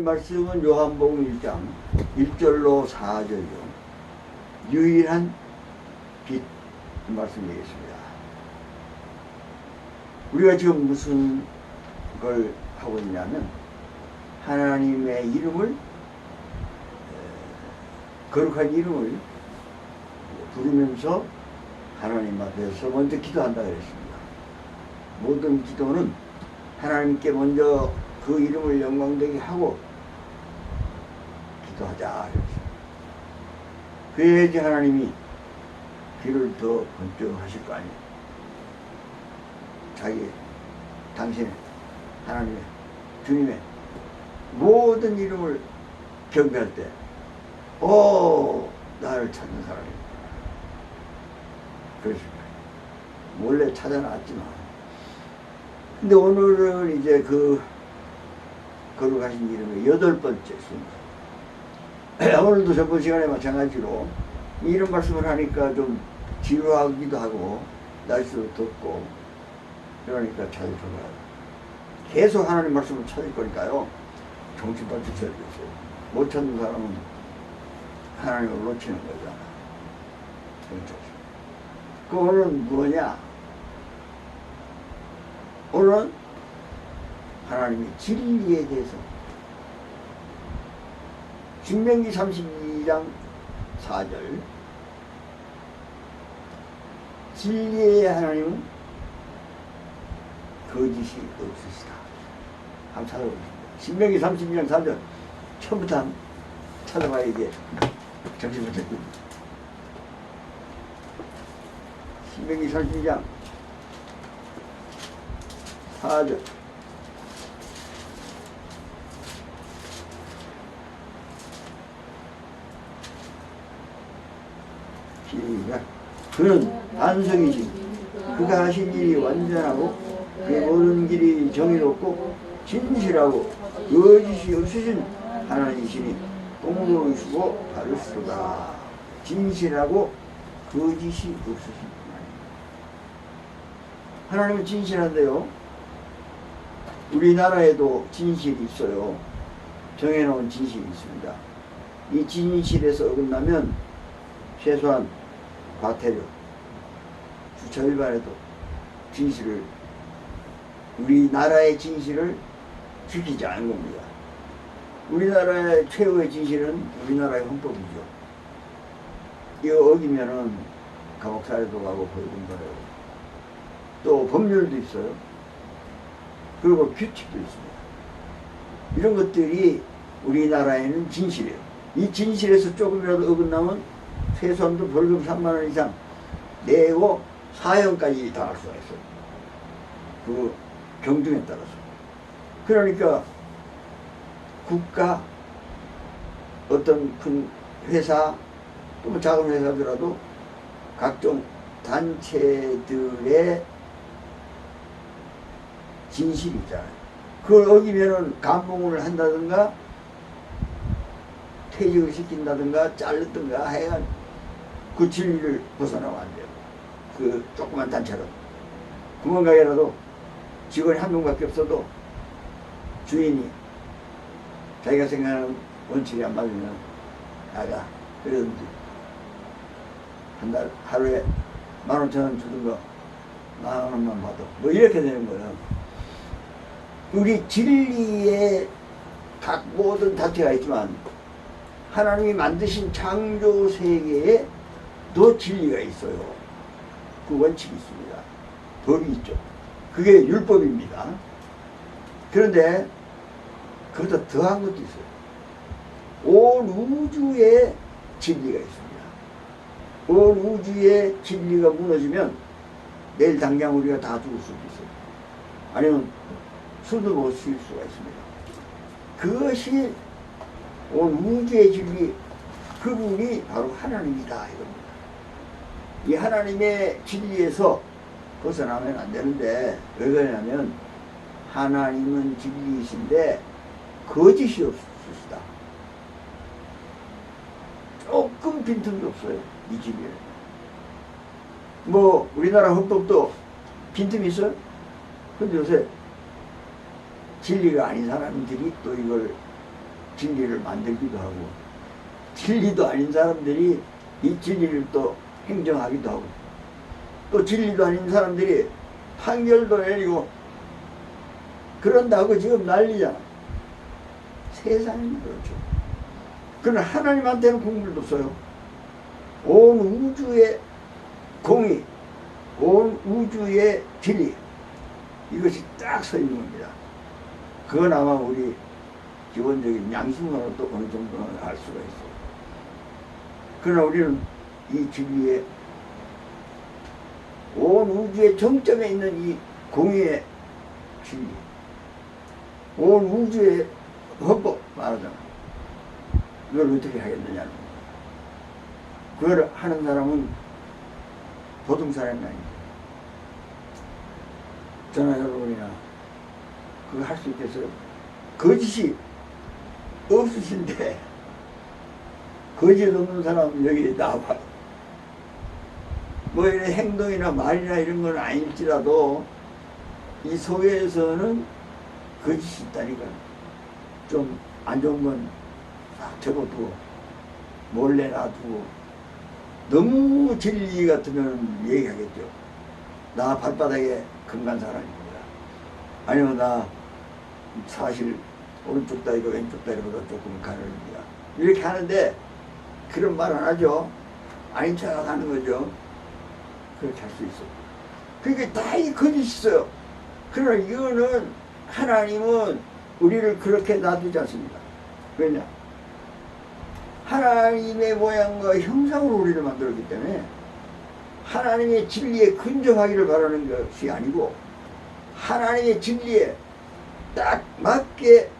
말씀은 요한복음 1장 1절로 4절이요. 유일한 빛 말씀이겠습니다. 우리가 지금 무슨 걸 하고 있냐면 하나님의 이름을 거룩한 이름을 부르면서 하나님 앞에서 먼저 기도한다 그랬습니다. 모든 기도는 하나님께 먼저 그 이름을 영광되게 하고 기도하자 그랬어요. 그래야지 하나님이 귀를 더 번쩍하실 거 아니에요. 당신의 하나님의 주님의 모든 이름을 경배할 때 나를 찾는 사람이구나. 그렇습니다. 몰래 찾아놨지만 근데 오늘은 이제 그 거룩하신 이름의 8번째입니다. 오늘도 저번 시간에 마찬가지로 이런 말씀을 하니까 좀 지루하기도 하고 날씨도 덥고 그러니까 찾을 거예요. 계속 하나님 말씀을 찾을 거니까요. 정신바짝 차리겠어요. 못 찾는 사람은 하나님을 놓치는 거잖아. 그 오늘은 뭐냐? 오늘은 하나님의 진리에 대해서 신명기 32장 4절 진리의 하나님은 거짓이 없으시다. 한번 찾아보겠습니다. 신명기 32장 4절 처음부터 한번 찾아봐야 이게 정신 못 차립니다. 신명기 32장 4절 시작. 그는 반석이신 그가 하신 일이 완전하고 그의 모든 길이 정의롭고 진실하고 거짓이 없으신 하나님이시니 공로이시고 바르시도다. 진실하고 거짓이 없으신 하나님은 진실한데요. 우리나라에도 진실이 있어요. 정해놓은 진실이 있습니다. 이 진실에서 어긋나면 최소한 과태료, 주차 위반에도 진실을 우리나라의 진실을 지키지 않은 겁니다. 우리나라의 최후의 진실은 우리나라의 헌법이죠. 이거 어기면은 감옥살이도 가고 벌금도 내고 또 법률도 있어요. 그리고 규칙도 있습니다. 이런 것들이 우리나라에는 진실이에요. 이 진실에서 조금이라도 어긋나면 최소한도 벌금 3만 원 이상 내고 사형까지 당할 수가 있어요. 그 경중에 따라서. 그러니까 국가 어떤 큰 회사 또 작은 회사더라도 각종 단체들의 진실이 있잖아요. 그걸 어기면은 감봉을 한다든가 퇴직을 시킨다든가 자르든가 하여간 그 진리를 벗어나면 안 돼요. 그 조그만 단체로 구멍가게라도 직원이 한 명밖에 없어도 주인이 자기가 생각하는 원칙이 안 맞으면 나가. 그러든지 한 달 하루에 15,000원 주던 거 10,000원만 받아. 뭐 이렇게 되는 거예요. 우리 진리에 각 모든 단체가 있지만 하나님이 만드신 창조 세계에 또 진리가 있어요. 그 원칙이 있습니다. 법이 있죠. 그게 율법입니다. 그런데 그보다 더한 것도 있어요. 온 우주에 진리가 있습니다. 온 우주의 진리가 무너지면 내일 당장 우리가 다 죽을 수도 있어요. 아니면 술도 못 쉴 수가 있습니다. 그것이 온 우주의 진리, 그분이 바로 하나님이다 이겁니다. 이 하나님의 진리에서 벗어나면 안 되는데 왜 그러냐면 하나님은 진리이신데 거짓이 없으시다. 조금 빈틈도 없어요. 이 진리에. 뭐 우리나라 헌법도 빈틈이 있어요? 근데 요새 진리가 아닌 사람들이 또 이걸 진리를 만들기도 하고, 진리도 아닌 사람들이 이 진리를 또 행정하기도 하고, 또 진리도 아닌 사람들이 판결도 내리고 그런다고 지금 난리잖아. 세상이 그렇죠. 그러나 하나님한테는 공물도 써요. 온 우주의 공의, 온 우주의 진리, 이것이 딱 서 있는 겁니다. 그건 아마 우리 기본적인 양심으로 또 어느 정도는 알 수가 있어요. 그러나 우리는 이 진리에, 온 우주의 정점에 있는 이 공의의 진리, 온 우주의 헌법 말하잖아. 이걸 어떻게 하겠느냐는 거야. 그걸 하는 사람은 보통 사람이 아닙니다. 저나 여러분이나 그거 할 수 있겠어요? 거짓이 없으신데, 거짓 없는 사람 여기 나와봐. 뭐 이런 행동이나 말이나 이런 건 아닐지라도 이 속에서는 거짓이 있다니까. 좀 안 좋은 건 싹 접어두고 몰래 놔두고, 너무 진리 같으면 얘기하겠죠. 나 발바닥에 금간 사람입니다. 아니면 나 사실 오른쪽 다리가 왼쪽 다리보다 조금 가늘입니다. 이렇게 하는데 그런 말 안 하죠. 아닌 척 하는 거죠. 그렇게 할 수 있어요. 그러니까 다 이 거짓이 있어요. 그러나 이거는 하나님은 우리를 그렇게 놔두지 않습니다. 왜냐? 하나님의 모양과 형상으로 우리를 만들었기 때문에 하나님의 진리에 근접하기를 바라는 것이 아니고 하나님의 진리에 딱 맞게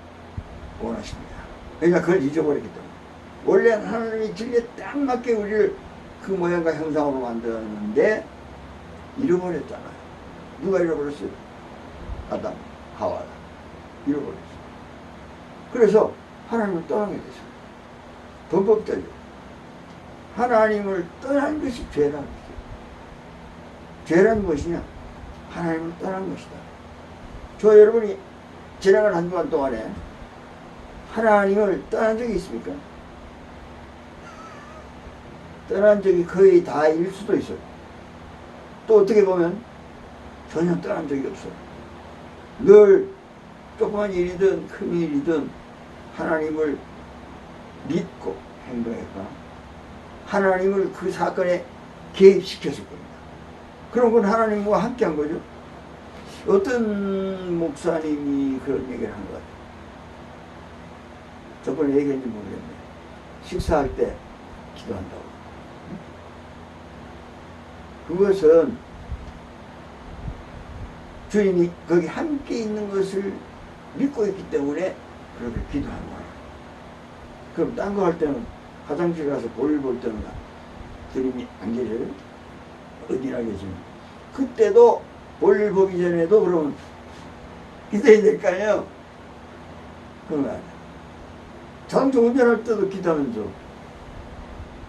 원하십니다. 그러니까 그걸 잊어버렸기 때문에. 원래는 하나님의 진리에 딱 맞게 우리를 그 모양과 형상으로 만드는데 잃어버렸잖아요. 누가 잃어버렸어요? 아담, 하와가 잃어버렸어요. 그래서 하나님을 떠나게 됐어요. 범법자죠. 하나님을 떠난 것이 죄라는 것이죠. 죄란 무엇이냐? 하나님을 떠난 것이다. 저 여러분이 지나간 한 주간 동안에 하나님을 떠난 적이 있습니까? 떠난 적이 거의 다일 수도 있어요. 또 어떻게 보면 전혀 떠난 적이 없어요. 늘 조그만 일이든 큰 일이든 하나님을 믿고 행동했거나 하나님을 그 사건에 개입시켰을 겁니다. 그런 건 하나님과 함께 한 거죠. 어떤 목사님이 그런 얘기를 한 것 같아요. 저번에 얘기했는지 모르겠네. 식사할 때 기도한다고. 그것은 주님이 거기 함께 있는 것을 믿고 있기 때문에 그렇게 기도하는 거예요. 그럼 딴 거 할 때는 화장실 가서 볼 때는 주님이 안 계셔요? 어디나 계시면 그때도 볼 보기 전에도 그러면 기도해야 될 거 아니에요? 그런 거 아니에요. 자동차 운전할 때도 기도하면서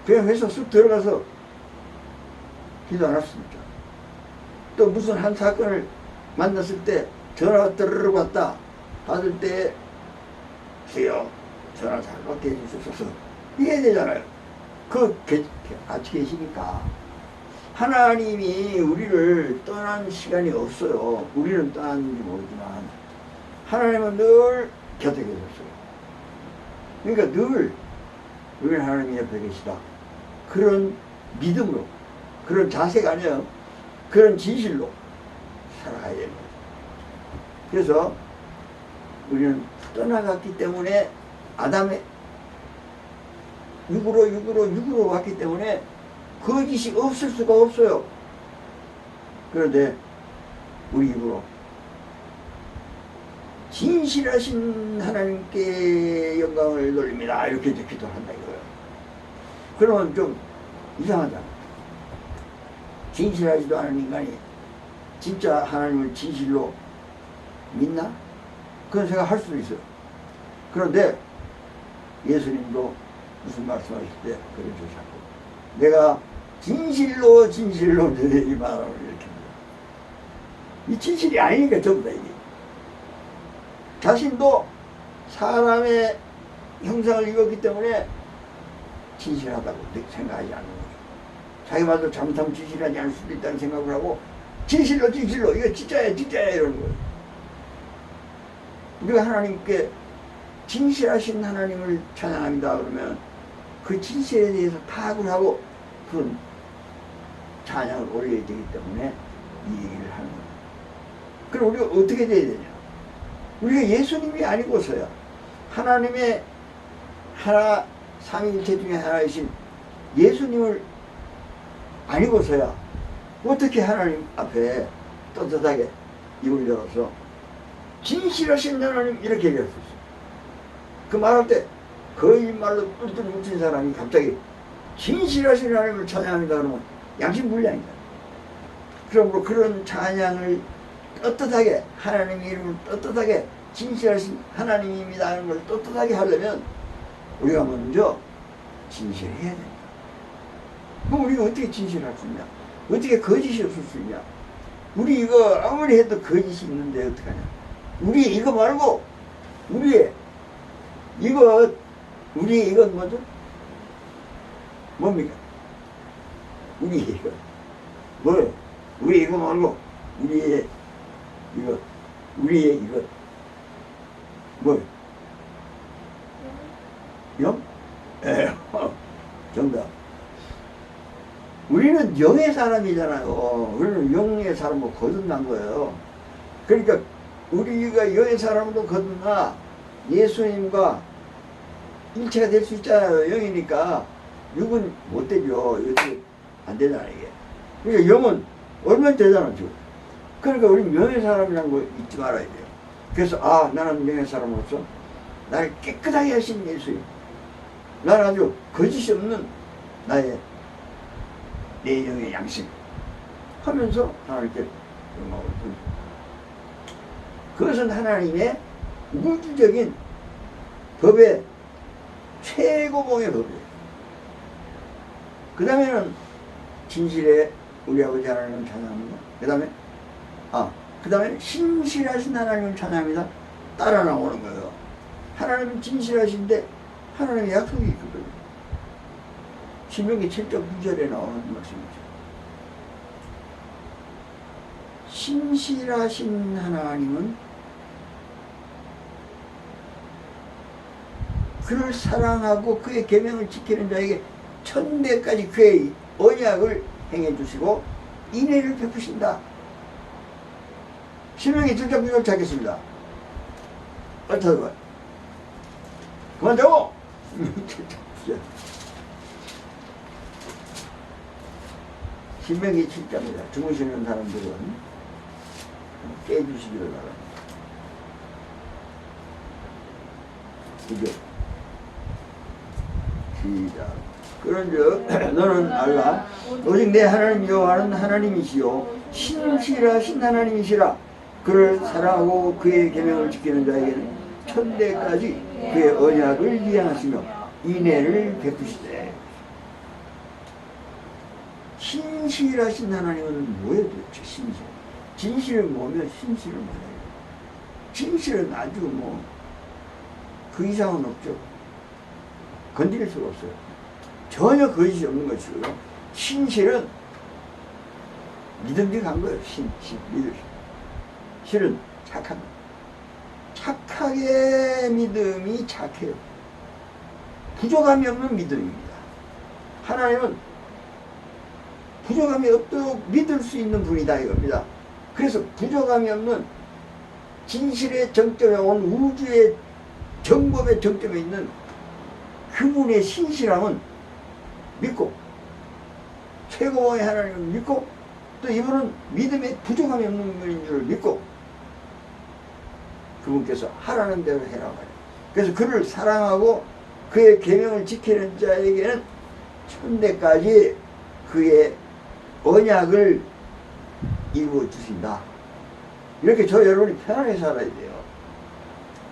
그냥 회사 쑥 들어가서 기도 안 했습니까? 또 무슨 한 사건을 만났을 때 전화가 떠르륵 왔다 받을 때 주여 전화 잘 받게 해주셔서 이게 되잖아요. 같이 계시니까 하나님이 우리를 떠난 시간이 없어요. 우리는 떠났는지 모르지만 하나님은 늘 곁에 계셨어요. 그러니까 늘 우리는 하나님 옆에 계시다. 그런 믿음으로, 그런 자세가 아니에요. 그런 진실로 살아가야 되는 거죠. 그래서 우리는 떠나갔기 때문에 아담의 육으로 왔기 때문에 거짓이 없을 수가 없어요. 그런데 우리 입으로 진실하신 하나님께 영광을 돌립니다. 이렇게 이제 기도한다 이거예요. 그러면 좀 이상하잖아. 진실하지도 않은 인간이 진짜 하나님을 진실로 믿나? 그런 생각할 수도 있어요. 그런데 예수님도 무슨 말씀하실 때 그러죠. 자꾸 내가 진실로 너희에게 말하노라 이렇게 합니다. 이 진실이 아니니까 전부 다 이게 자신도 사람의 형상을 입었기 때문에 진실하다고 생각하지 않는 거예요. 자기 말도 잘못하면 진실하지 않을 수도 있다는 생각을 하고 진실로 이거 진짜야 이러는 거예요. 우리가 하나님께 진실하신 하나님을 찬양합니다 그러면 그 진실에 대해서 파악을 하고 그런 찬양을 올려야 되기 때문에 이 얘기를 하는 거예요. 그럼 우리가 어떻게 돼야 되냐? 우리가 예수님이 아니고서야 하나님의 하나 삼위일체 중에 하나이신 예수님을 아니고서야 어떻게 하나님 앞에 떳떳하게 입을 열어서 진실하신 하나님 이렇게 얘기할 수 있어요. 그 말할 때 거짓말로 뿔뿔 뭉친 사람이 갑자기 진실하신 하나님을 찬양합니다 그러면 양심불량이다. 그러므로 그런 찬양을 떳떳하게 하나님의 이름을 떳떳하게 진실하신 하나님입니다 하는 걸 떳떳하게 하려면 우리가 먼저 진실해야 된다. 그럼 우리가 어떻게 진실할 수 있냐? 어떻게 거짓이 없을 수 있냐? 우리 이거 아무리 해도 거짓이 있는데 어떡하냐? 우리 이거 말고 우리의 이건 뭐죠? 뭡니까? 우리의 이거 뭐예요? 우리 이거 말고 우리의 이거 뭐예요? 영? 정답. 우리는 영의 사람이잖아요. 우리는 영의 사람으로 거듭난 거예요. 그러니까 우리가 영의 사람으로 거듭나 예수님과 일체가 될 수 있잖아요. 영이니까 육은 못 되죠. 이렇게 안 되잖아 이게. 그러니까 영은 얼마나 되잖아 지금. 그러니까 우리 영의 사람이라는 거 잊지 말아야 돼요. 그래서 나는 영의 사람으로서 나를 깨끗하게 하신 예수님, 나는 아주 거짓이 없는 나의 내 영의 양심 하면서 하나님께 영광을 돌립니다. 그것은 하나님의 우주적인 법의 최고봉의 법이에요. 그 다음에는 진실의 우리 아버지 하나님을 찬양합니다. 그 다음에 신실하신 하나님을 찬양합니다. 따라 나오는 거예요. 하나님은 진실하신데 하나님의 약속이 있거든요. 신명기 7장 9절에 나오는 말씀이죠. 신실하신 하나님은 그를 사랑하고 그의 계명을 지키는 자에게 천대까지 그의 언약을 행해 주시고 인애를 베푸신다. 신명기 7장 9절 찾겠습니다. 옳다고 그만 자고. 신명기 7장입니다. 주무시는 사람들은 깨주시기를 바랍니다. 이제 시작. 그런즉 너는 알라 오직 내 하나님 여호와는 하나님이시요 신실하신 하나님이시라. 그를 사랑하고 그의 계명을 지키는 자에게는 천대까지 그의 언약을 이행하시며 인애를 베푸시되. 신실하신 하나님은 뭐예요 도대체? 진실은 뭐며 신실은 뭐예요? 진실은 아주 그 이상은 없죠. 건드릴 수가 없어요. 전혀 거짓이 없는 것이고요. 신실은 믿음직한 거예요. 믿으시. 실은 착한 거. 착하게 믿음이 착해요. 부족함이 없는 믿음입니다. 하나님은 부족함이 없도록 믿을 수 있는 분이다 이겁니다. 그래서 부족함이 없는 진실의 정점에 온 우주의 정법의 정점에 있는 그분의 신실함은 믿고, 최고의 하나님을 믿고, 또 이분은 믿음에 부족함이 없는 분인 줄 믿고 그분께서 하라는 대로 해라 말이에요. 그래서 그를 사랑하고 그의 계명을 지키는 자에게는 천대까지 그의 언약을 이루어 주신다. 이렇게 저 여러분이 편하게 살아야 돼요.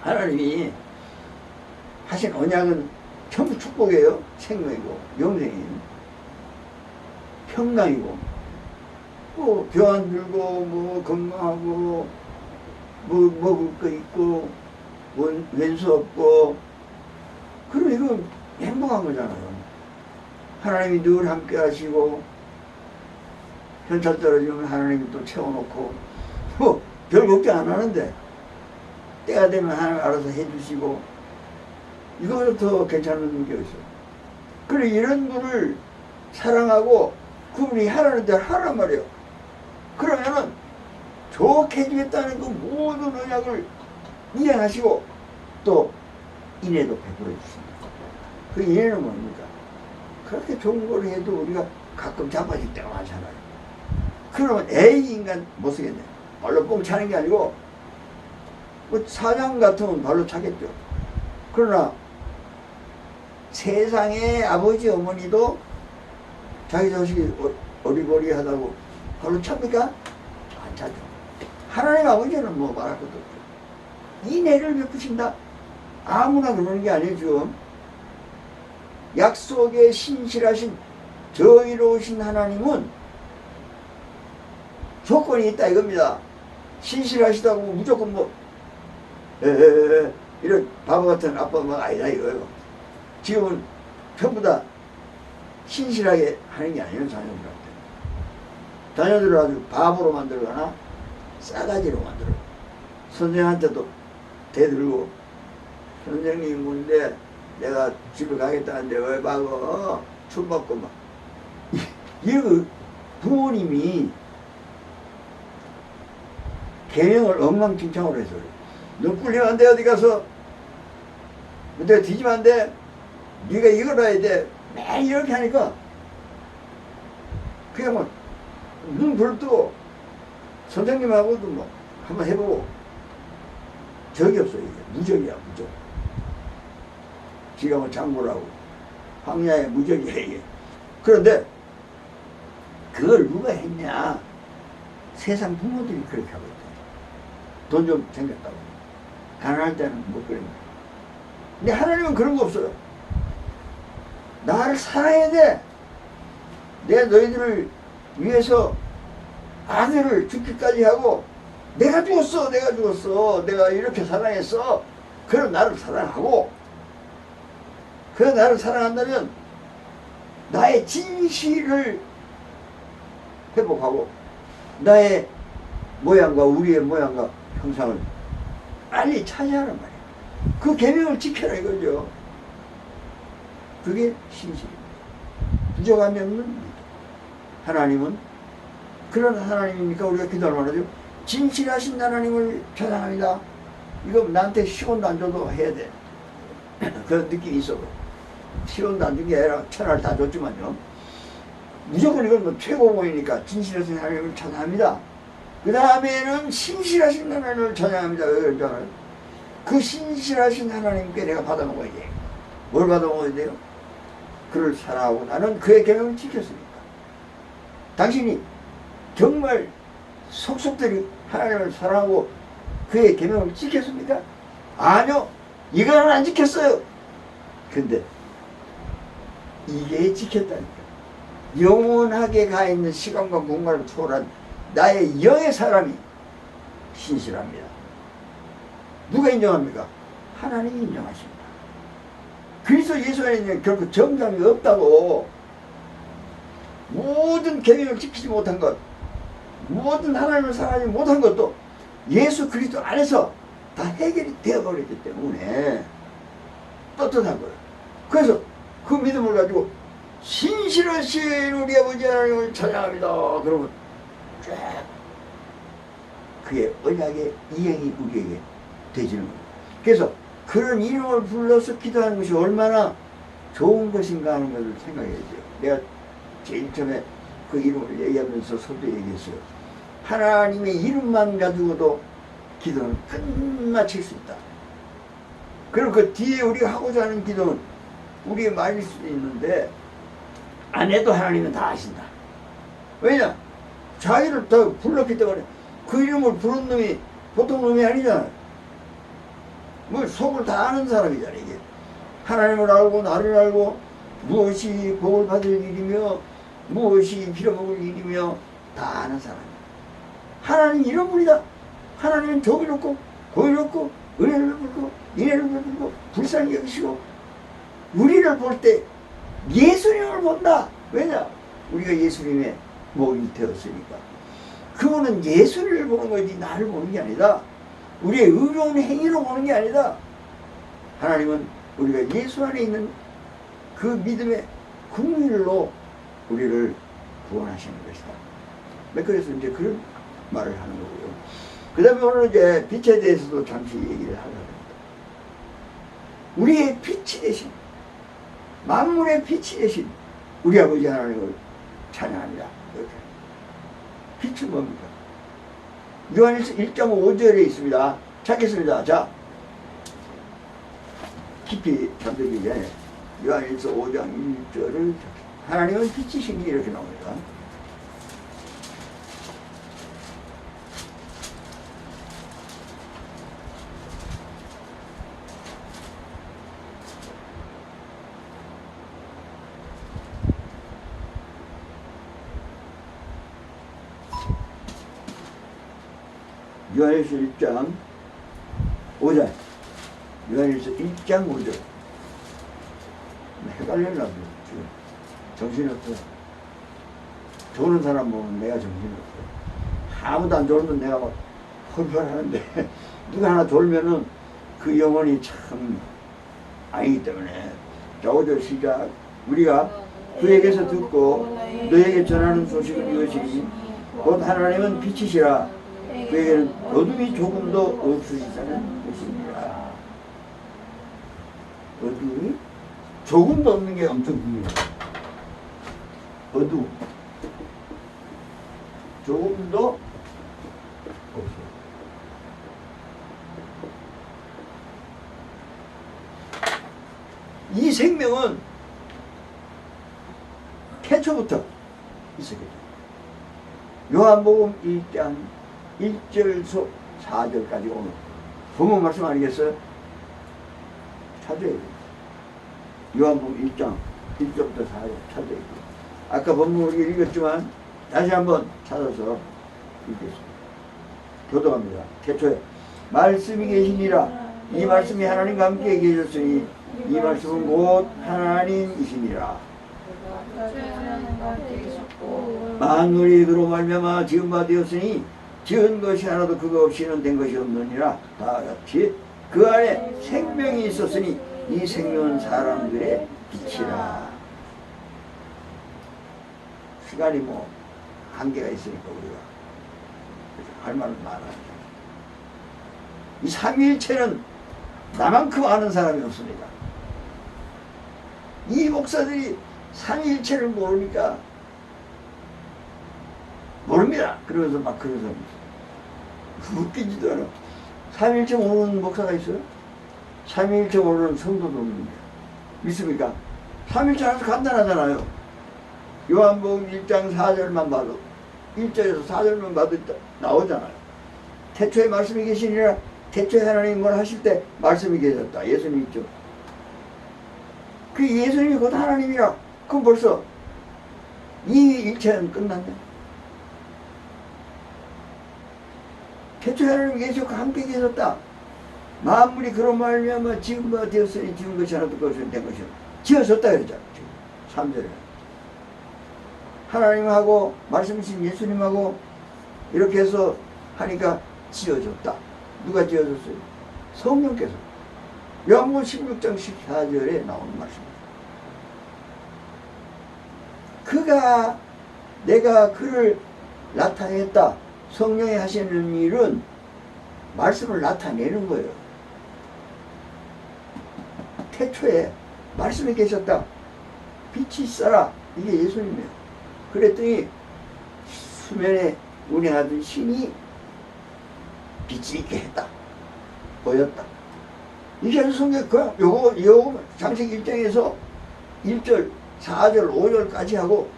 하나님이 하신 언약은 전부 축복이에요. 생명이고 영생이에요. 평강이고 병 안 들고 건강하고 먹을 거 있고 왼수 없고 지금 행복한 거잖아요. 하나님이 늘 함께 하시고, 현찰 떨어지면 하나님이 또 채워놓고, 뭐, 별 걱정 안 하는데, 때가 되면 하나님 알아서 해주시고, 이거보다 더 괜찮은 게 있어요. 그래, 이런 분을 사랑하고, 그분이 하라는 대로 하란 말이에요. 그러면은, 좋게 해주겠다는 그 모든 언약을 이행하시고, 또, 인애도 베풀어 주십니다. 그 인애는 뭡니까? 그렇게 좋은 걸 해도 우리가 가끔 자빠질 때가 많잖아요. 그러면 에이 인간 못 쓰겠네. 발로 뻥 차는 게 아니고 뭐 사장 같으면 발로 차겠죠. 그러나 세상의 아버지 어머니도 자기 자식이 어리버리하다고 발로 찹니까? 안 차죠. 하나님 아버지는 뭐 말할 것도 없죠. 인애를 베푸신다. 아무나 그러는 게 아니에요. 지금 약속에 신실하신 저희로우신 하나님은 조건이 있다 이겁니다. 신실하시다고 무조건 뭐 이런 바보 같은 아빠가 아니다 이거예요. 지금은 전부 다 신실하게 하는 게 아니에요. 자녀들한테. 자녀들을 아주 바보로 만들거나 싸가지로 만들어. 선생한테도 대들고 선생님 뭔데 내가 집에 가겠다는데 왜 박어? 춤 받고 막. 이거 부모님이 계명을 엉망진창으로 해서 너 꿀리면 안 돼 어디 가서 내가 뒤지면 안 돼 네가 이걸 해야 돼 매일 이렇게 하니까 그냥 뭐 눈 불뜨고 선생님하고도 뭐 한번 해보고 적이 없어 이게 무적이야 무적. 지가 뭐 장보라고 황야의 무적이야 이게. 그런데 그걸 누가 했냐? 세상 부모들이 그렇게 하고 있다. 돈 좀 생겼다고. 가난할 때는 못 그런 거야. 근데 하나님은 그런 거 없어요. 나를 사랑해야 돼. 내가 너희들을 위해서 아들을 죽기까지 하고 내가 죽었어 내가 이렇게 사랑했어. 그럼 나를 사랑하고 그 나를 사랑한다면 나의 진실을 회복하고 나의 모양과 우리의 모양과 형상을 빨리 차지하란 말이야. 그 계명을 지켜라 이거죠. 그게 신실입니다. 부족함이 없는 믿음. 하나님은 그런 하나님이니까 우리가 기도를 하죠. 진실하신 하나님을 찬양합니다. 이거 나한테 10원도 안 줘도 해야 돼. 그런 느낌이 있어. 10원도 안 준 게 아니라 천하를 다 줬지만요. 무조건 이건 뭐 최고봉이니까 진실하신 하나님을 찬양합니다. 그 다음에는 신실하신 하나님을 찬양합니다. 왜 그런지 알아요? 그 신실하신 하나님께 내가 받아먹어야 돼. 뭘 받아먹어야 돼요? 그를 사랑하고 나는 그의 계명을 지켰으니까. 당신이 정말 속속들이 하나님을 사랑하고 그의 계명을 지켰습니까? 아니요. 이거는 안 지켰어요. 근데 이게 지켰다니까. 영원하게 가 있는 시간과 공간을 초월한 나의 영의 사람이 신실합니다. 누가 인정합니까? 하나님이 인정하십니다. 그리스도 예수 안에는 결코 정감이 없다고. 모든 계명을 지키지 못한 것, 모든 하나님을 사랑하지 못한 것도 예수 그리스도 안에서 다 해결이 되어버렸기 때문에 떳떳한 거예요. 그래서 그 믿음을 가지고 신실하신 우리 아버지 하나님을 찬양합니다. 그러면 쫙 그의 언약의 이행이 우리에게 되지는 거예요. 그래서 그런 이름을 불러서 기도하는 것이 얼마나 좋은 것인가 하는 것을 생각해야 돼요. 내가 제일 처음에 그 이름을 얘기하면서 서도 얘기했어요. 하나님의 이름만 가지고도 기도는 끝마칠 수 있다. 그리고 그 뒤에 우리가 하고자 하는 기도는 우리의 말일 수도 있는데 안 해도 하나님은 다 아신다. 왜냐? 자기를 다 불렀기 때문에 그 이름을 부른 놈이 보통 놈이 아니잖아요. 뭐 속을 다 아는 사람이잖아요. 이게 하나님을 알고 나를 알고 무엇이 복을 받을 일이며 무엇이 빌어먹을 일이며 다 아는 사람이에요. 하나님 이런 분이다. 하나님은 정의롭고 공의롭고 은혜를 베풀고 인애를 베풀고 불쌍히 여기시고 우리를 볼 때 예수님을 본다. 왜냐? 우리가 예수님의 몸이 되었으니까. 그분은 예수님을 보는 거지 나를 보는 게 아니다. 우리의 의로운 행위로 보는 게 아니다. 하나님은 우리가 예수 안에 있는 그 믿음의 국민으로 우리를 구원하시는 것이다. 그래서 이제 그런 말을 하는 거고요. 그 다음에 오늘 이제 빛에 대해서도 잠시 얘기를 하려고 합니다. 우리의 빛이 되신, 만물의 빛이 되신 우리 아버지 하나님을 찬양합니다. 이렇게. 빛은 뭡니까? 요한일서 1.5절에 있습니다. 찾겠습니다. 자, 깊이 잠들기 전에 요한일서 5장 1절을 하나님은 빛이시니 이렇게 나옵니다. 요한일서 1장 5절. 요한일서 1장 5절. 헷갈리려고 지금 정신이 없어. 조는 사람 보면 내가 정신이 없어. 아무도 안 졸면 내가 막 펄펄하는데 누가 하나 졸면은 그 영혼이 참 아니기 때문에. 자, 5절 시작. 우리가 그에게서 듣고 너에게 전하는 소식은 이것이니 곧 하나님은 빛이시라. 그에게는 어둠이 조금도 없으시다는 것입니다. 어둠이 조금도 없는 게 엄청 중요해요. 어둠 조금도 없어요. 이 생명은 태초부터 있었겠죠. 요한복음 1장 1절에서 4절까지 오늘 본문 말씀 아니겠어요? 찾아야 돼요. 요한복음 1장 1절부터 4절 찾아야 돼요. 아까 본문을 읽었지만 다시 한번 찾아서 읽겠습니다. 교도합니다. 태초에 말씀이 계시니라. 이 말씀이 하나님과 함께 계셨으니 이 말씀은 곧 하나님이시니라. 만물이 그로 말미암아 지은 바 되었으니 지은 것이 하나도 그거 없이는 된 것이 없느니라. 다 같이 그 안에 생명이 있었으니 이 생명은 사람들의 빛이라. 시간이 뭐 한계가 있으니까 우리가 할 말은 많아요. 이 삼위일체는 나만큼 아는 사람이 없습니다. 이 목사들이 삼위일체를 모르니까 모릅니다. 그러면서 막 그런 사람이 있어요. 웃기지도 않아. 삼위일체 모르는 목사가 있어요? 삼위일체 모르는 성도도 없는데 믿습니까? 삼위일체 알아서 간단하잖아요. 요한복음 1장 4절만 봐도 1절에서 4절만 봐도 나오잖아요. 태초에 말씀이 계시니라. 태초에 하나님이 뭘 하실 때 말씀이 계셨다. 예수님 있죠. 그 예수님이 곧 하나님이라. 그럼 벌써 이 일체는 끝났네. 태초에 하나님이 계셨고 함께 계셨다. 만물이 그런 말미암아 지은 바 되었으니 지은 것이 하나도 없으니 된 것이요. 지어졌다 그랬잖아. 3절에. 하나님하고 말씀이신 예수님하고 이렇게 해서 하니까 지어졌다. 누가 지어졌어요? 성령께서. 요한복음 16장 14절에 나오는 말씀입니다. 그가 내가 그를 나타냈다. 성령이 하시는 일은 말씀을 나타내는 거예요. 태초에 말씀이 계셨다. 빛이 있어라. 이게 예수님이에요. 그랬더니 수면에 운행하던 신이 빛이 있게 했다. 보였다. 이게 성경, 요거 장세기 1장에서 1절, 4절, 5절까지 하고,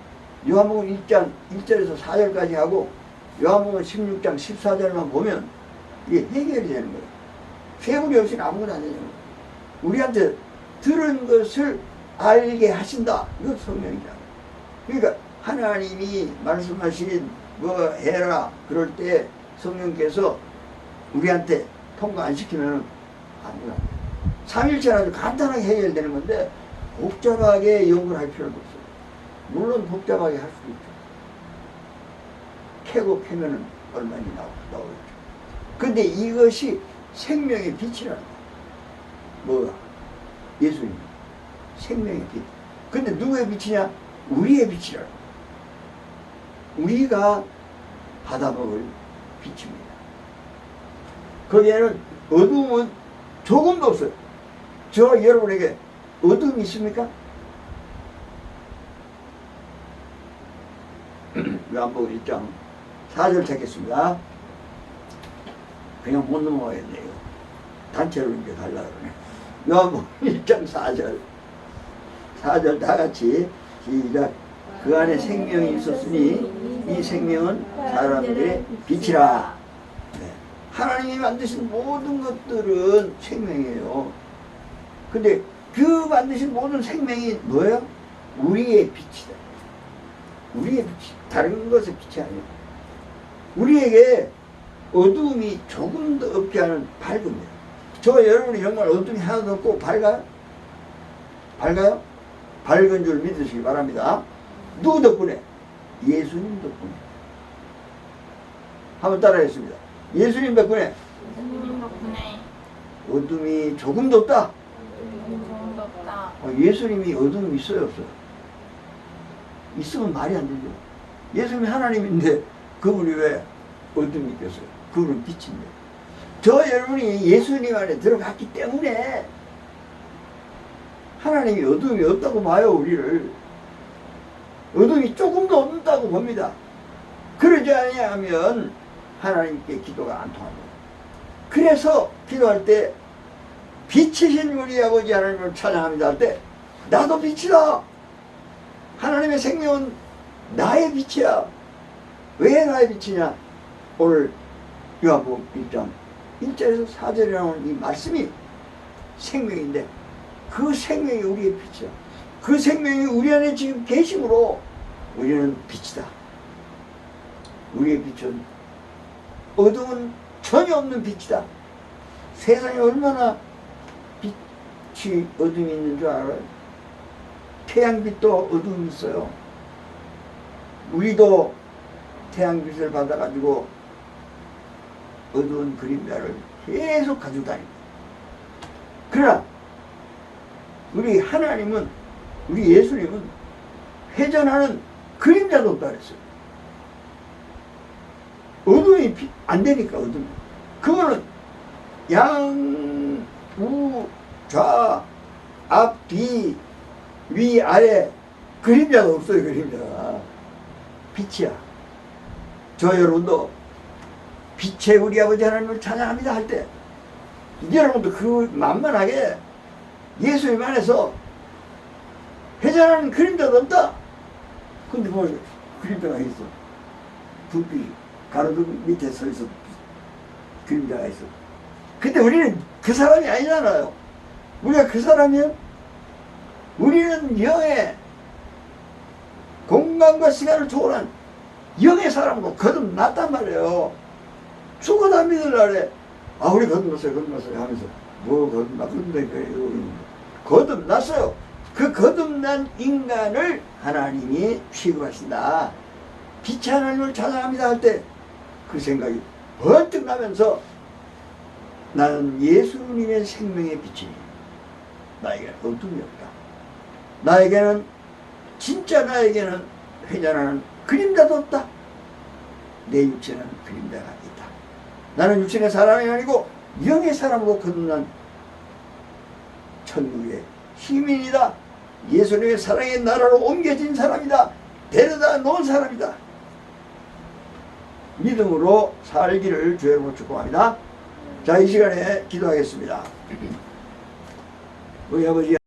요한복음 1장 1절에서 4절까지 하고, 요한복음 16장 14절만 보면 이게 해결이 되는 거예요. 세물이 없이는 아무것도 안 되는 거예요. 우리한테 들은 것을 알게 하신다. 이거 성령이다. 그러니까 하나님이 말씀하신 뭐 해라 그럴 때 성령께서 우리한테 통과 안 시키면 안 돼요. 삼일체는 아주 간단하게 해결되는 건데 복잡하게 연구를 할 필요도 없어요. 물론 복잡하게 할 수도 있죠. 캐고 캐면은 얼마나 나오겠죠. 근데 이것이 생명의 빛이라는 거예요. 뭐가? 예수님. 생명의 빛. 근데 누구의 빛이냐? 우리의 빛이라는 거예요. 우리가 받아먹을 빛입니다. 거기에는 어두움은 조금도 없어요. 저 여러분에게 어둠이 있습니까? 요한복음 1장 4절 찾겠습니다. 그냥 못 넘어가겠네요. 단체로 이제 가려고 그러네. 요한복음 1장 4절. 4절 다 같이 시작. 그 안에 생명이 있었으니 이 생명은 사람들의 빛이라. 네. 하나님이 만드신 모든 것들은 생명이에요. 근데 그 만드신 모든 생명이 뭐예요? 우리의 빛이다. 우리의 빛이 다른 것의 빛이 아니에요. 우리에게 어두움이 조금도 없게 하는 밝음이에요. 저 여러분이 정말 어둠이 하나도 없고 밝아요? 밝아요? 밝은 줄 믿으시기 바랍니다. 누구 덕분에? 예수님 덕분에. 한번 따라하겠습니다. 예수님 덕분에. 예수님 덕분에. 어둠이 조금도 없다. 조금도 없다. 예수님이 어둠이 있어요, 없어요? 있으면 말이 안 되죠. 예수님이 하나님인데 그분이 왜 어둠이 있겠어요? 그분은 빛인데. 저 여러분이 예수님 안에 들어갔기 때문에 하나님이 어둠이 없다고 봐요, 우리를. 어둠이 조금도 없다고 봅니다. 그러지 아니하면 하나님께 기도가 안 통합니다. 그래서 기도할 때 빛이신 우리 아버지 하나님을 찬양합니다 할 때 나도 빛이다. 하나님의 생명은 나의 빛이야. 왜 나의 빛이냐? 오늘 요한복음 1장 1절에서 4절에 나오는 이 말씀이 생명인데 그 생명이 우리의 빛이야. 그 생명이 우리 안에 지금 계심으로 우리는 빛이다. 우리의 빛은 어둠은 전혀 없는 빛이다. 세상에 얼마나 빛이 어둠이 있는 줄 알아요? 태양빛도 어둠이 있어요. 우리도 태양빛을 받아가지고 어두운 그림자를 계속 가지고 다닙니다. 그러나 우리 하나님은, 우리 예수님은 회전하는 그림자도 없다 그랬어요. 어둠이 안 되니까, 어둠이. 그거는 양, 우, 좌, 앞, 뒤, 위, 아래 그림자가 없어요. 그림자가 빛이야. 저 여러분도 빛의 우리 아버지 하나님을 찬양합니다 할 때 여러분도 그 만만하게 예수님 안에서 회전하는 그림자도 없다. 근데 뭐 그림자가 있어. 불빛 가로등 밑에 서 있어. 그림자가 있어. 근데 우리는 그 사람이 아니잖아요. 우리가 그 사람이요? 우리는 영의 공간과 시간을 초월한 영의 사람으로 거듭났단 말이에요. 죽어다 믿으려래. 아, 우리 거듭났어요, 거듭났어요 하면서 뭐 거듭났어요. 그 거듭난 인간을 하나님이 취급하신다. 빛의 하나님을 찬양합니다 할 때 그 생각이 번뜩 나면서 나는 예수님의 생명의 빛이니 나에게는 어둠이 없다. 나에게는 진짜 나에게는 회전하는 그림자도 없다. 내 육체는 그림자가 있다. 나는 육신의 사람이 아니고 영의 사람으로 거듭난 천국의 시민이다. 예수님의 사랑의 나라로 옮겨진 사람이다. 데려다 놓은 사람이다. 믿음으로 살기를 주의 이름으로 축복합니다. 자, 이 시간에 기도하겠습니다. 우리 아버지